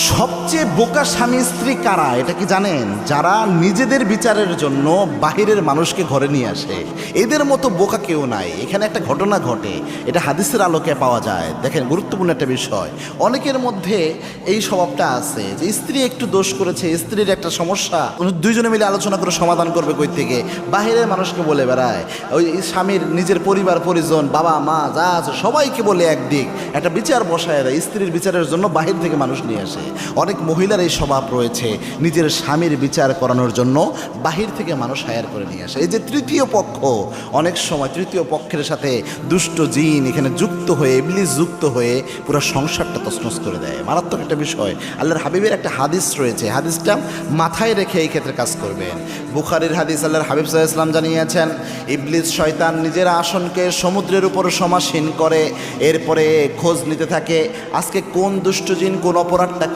সবচেয়ে বোকা স্বামী স্ত্রী কারা এটা কি জানেন? যারা নিজেদের বিচারের জন্য বাহিরের মানুষকে ঘরে নিয়ে আসে। এদের মতো বোকা কেউ নাই। এখানে একটা ঘটনা ঘটে, এটা হাদিসের আলোকে পাওয়া যায়। দেখেন, গুরুত্বপূর্ণ একটা বিষয়। অনেকের মধ্যে এই স্বভাবটা আছে যে স্ত্রী একটু দোষ করেছে, স্ত্রীর একটা সমস্যা, দুইজনে মিলে আলোচনা করে সমাধান করবে কই থেকে, বাহিরের মানুষকে বলে বেড়ায়। ওই স্বামীর নিজের পরিবার পরিজন, বাবা মা যা আছে সবাইকে বলে একদিক একটা বিচার বসায় দেয়, স্ত্রীর বিচারের জন্য বাহির থেকে মানুষ নিয়ে আসে। অনেক মহিলার এই স্বভাব রয়েছে, নিজের স্বামীর বিচার করানোর জন্য বাহির থেকে মানুষ হায়ার করে নিয়ে আসে। এই যে তৃতীয় পক্ষ, অনেক সময় তৃতীয় পক্ষের সাথে দুষ্ট জিন এখানে যুক্ত হয়ে, ইবলিস যুক্ত হয়ে পুরো সংসারটা তছনছ করে দেয়। মারাত্মক একটা বিষয়। আল্লাহর হাবিবের একটা হাদিস রয়েছে, হাদিসটা মাথায় রেখে এই ক্ষেত্রে কাজ করবেন। বুখারীর হাদিস, আল্লাহর হাবিব সাল্লাল্লাহু আলাইহি ওয়াসাল্লাম জানিয়েছেন, ইবলিস শয়তান নিজের আসনকে সমুদ্রের উপর সমাসীন করে, এরপরে খোঁজ নিতে থাকে আজকে কোন দুষ্ট জিন কোন অপরাধটা